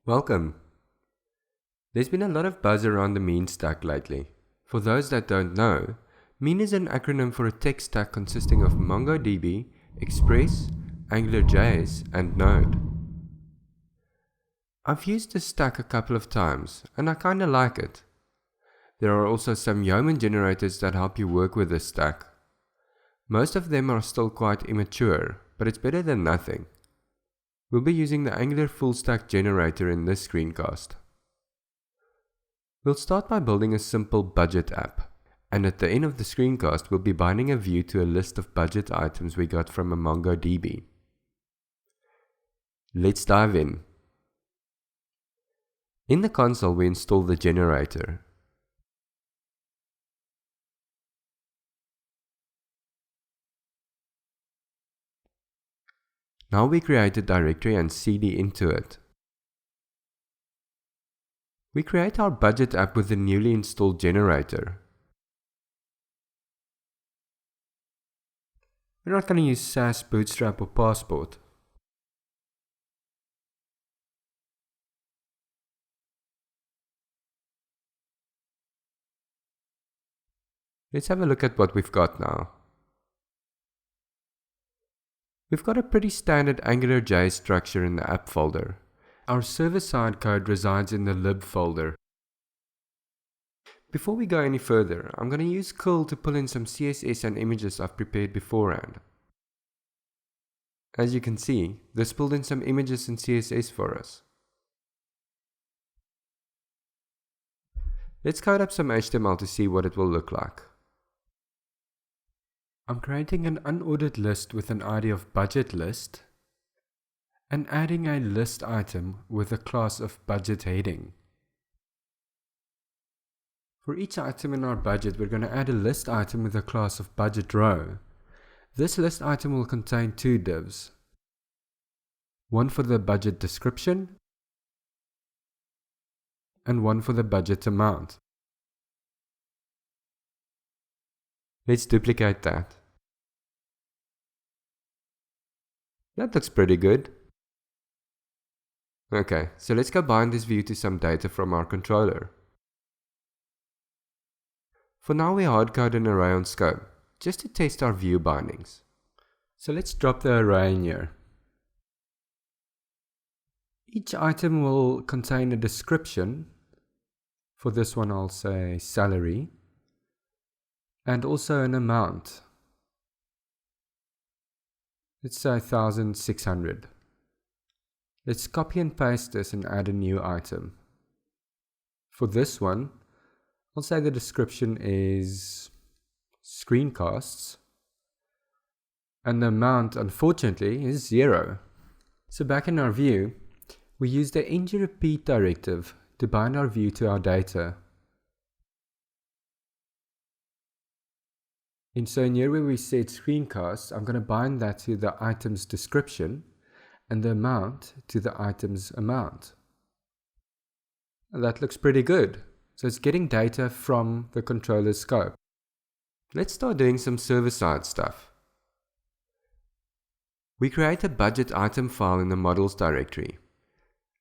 Welcome. There's been a lot of buzz around the mean stack lately. For those that don't know, mean is an acronym for a tech stack consisting of MongoDB, Express, AngularJS, and Node. I've used this stack a couple of times, and I kinda like it. There are also some Yeoman generators that help you work with this stack. Most of them are still quite immature, but it's better than nothing. We'll be using the Angular full stack generator in this screencast. We'll start by building a simple budget app, and at the end of the screencast we'll be binding a view to a list of budget items we got from a MongoDB. Let's dive in. In the console we install the generator. Now we create a directory and cd into it. We create our budget app with the newly installed generator. We're not going to use SAS, Bootstrap or Passport. Let's have a look at what we've got now. We've got a pretty standard AngularJS structure in the app folder. Our server-side code resides in the lib folder. Before we go any further, I'm going to use curl to pull in some CSS and images I've prepared beforehand. As you can see, this pulled in some images and CSS for us. Let's code up some HTML to see what it will look like. I'm creating an unordered list with an ID of budget list and adding a list item with a class of budget heading. For each item in our budget, we're going to add a list item with a class of budget row. This list item will contain two divs. One for the budget description and one for the budget amount. Let's duplicate that. That looks pretty good. Okay, so let's go bind this view to some data from our controller. For now we hardcode an array on scope, just to test our view bindings. So let's drop the array in here. Each item will contain a description. For this one I'll say salary. And also an amount. Let's say 1,600. Let's copy and paste this and add a new item. For this one, I'll say the description is screencasts. And the amount, unfortunately, is 0. So back in our view, we use the ngRepeat directive to bind our view to our data. And so in here where we said screencasts, I'm going to bind that to the item's description and the amount to the item's amount. And that looks pretty good. So it's getting data from the controller's scope. Let's start doing some server-side stuff. We create a budget item file in the models directory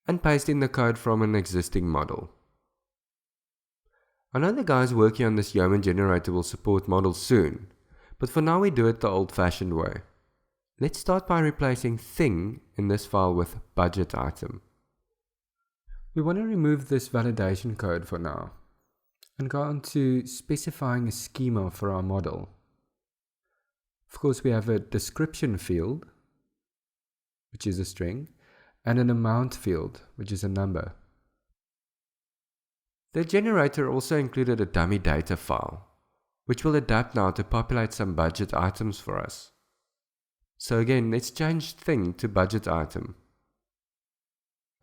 and paste in the code from an existing model. I know the guys working on this Yeoman generator will support models soon, but for now we do it the old-fashioned way. Let's start by replacing thing in this file with budget item. We want to remove this validation code for now and go on to specifying a schema for our model. Of course we have a description field, which is a string, and an amount field, which is a number. The generator also included a dummy data file, which we'll adapt now to populate some budget items for us. So again, let's change thing to budget item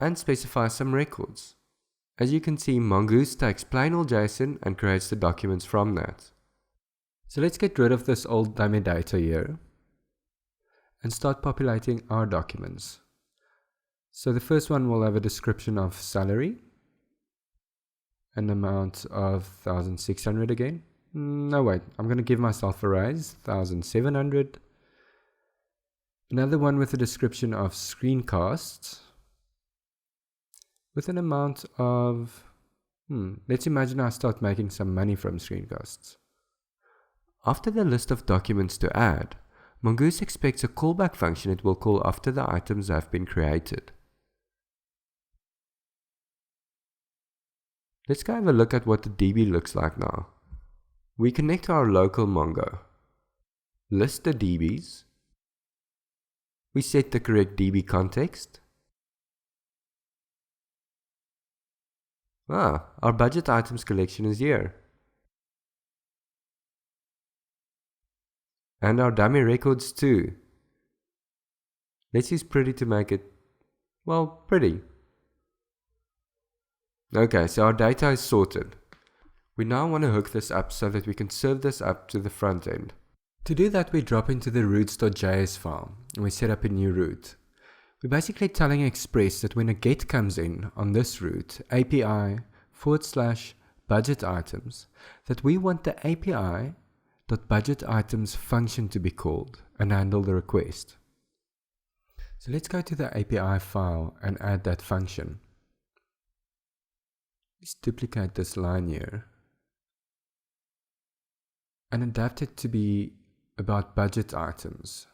and specify some records. As you can see, Mongoose takes plain old JSON and creates the documents from that. So let's get rid of this old dummy data here and start populating our documents. So the first one will have a description of salary, an amount of 1,600 again. No, wait, I'm going to give myself a raise, 1,700. Another one with a description of screencasts with an amount of, let's imagine I start making some money from screencasts. After the list of documents to add, Mongoose expects a callback function it will call after the items have been created. Let's go have a look at what the DB looks like now. We connect to our local Mongo, list the DBs, we set the correct DB context. Our budget items collection is here. And our dummy records too. Let's use pretty to make it, well, pretty. Okay, so our data is sorted. We now want to hook this up so that we can serve this up to the front end. To do that, we drop into the routes.js file and we set up a new route. We're basically telling Express that when a GET comes in on this route, API/budget items, that we want the API.budget items function to be called and handle the request. So let's go to the API file and add that function. Let's duplicate this line here and adapt it to be about budget items.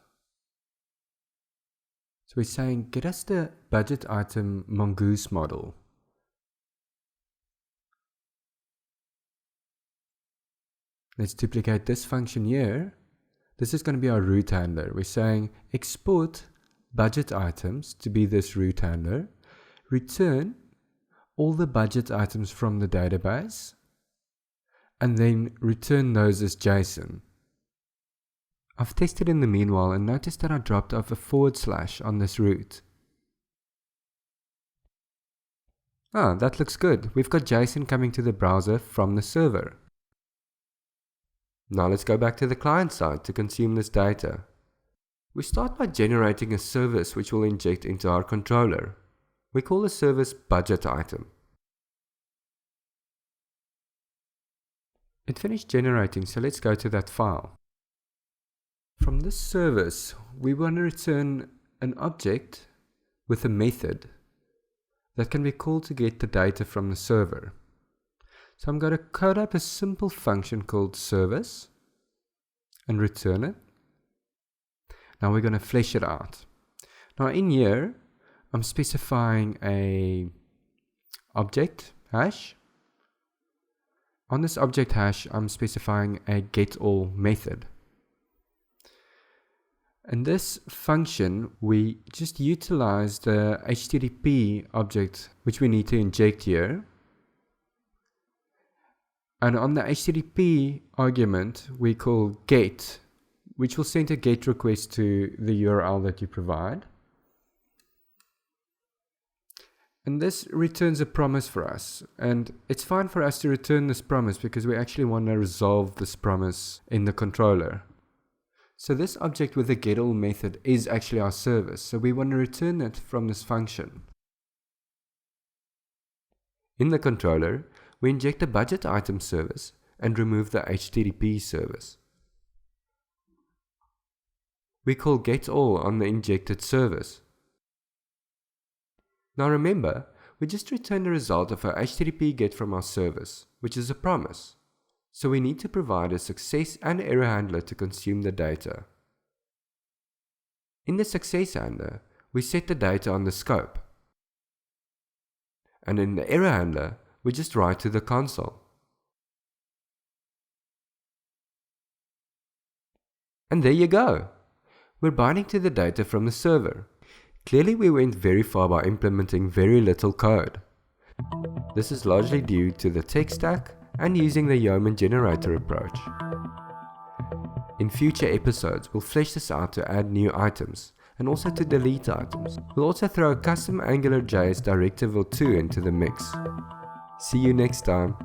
So we're saying, get us the budget item Mongoose model. Let's duplicate this function here. This is going to be our route handler. We're saying export budget items to be this route handler, return all the budget items from the database, and then return those as JSON. I've tested in the meanwhile and noticed that I dropped off a / on this route. That looks good. We've got JSON coming to the browser from the server. Now let's go back to the client side to consume this data. We start by generating a service which we'll inject into our controller. We call the service budget item. It finished generating, so let's go to that file. From this service, we want to return an object with a method that can be called to get the data from the server. So I'm going to code up a simple function called service and return it. Now we're going to flesh it out. Now in here, I'm specifying a object hash. On this object hash, I'm specifying a getAll method. In this function, we just utilize the HTTP object which we need to inject here. And on the HTTP argument, we call get, which will send a GET request to the URL that you provide. And this returns a promise for us. And it's fine for us to return this promise because we actually want to resolve this promise in the controller. So this object with the getAll method is actually our service. So we want to return it from this function. In the controller, we inject a budget item service and remove the HTTP service. We call getAll on the injected service. Now remember, we just returned the result of our HTTP GET from our service, which is a promise. So we need to provide a success and error handler to consume the data. In the success handler, we set the data on the scope. And in the error handler, we just write to the console. And there you go. We're binding to the data from the server. Clearly we went very far by implementing very little code. This is largely due to the tech stack and using the Yeoman generator approach. In future episodes, we'll flesh this out to add new items and also to delete items. We'll also throw a custom AngularJS directive or two into the mix. See you next time.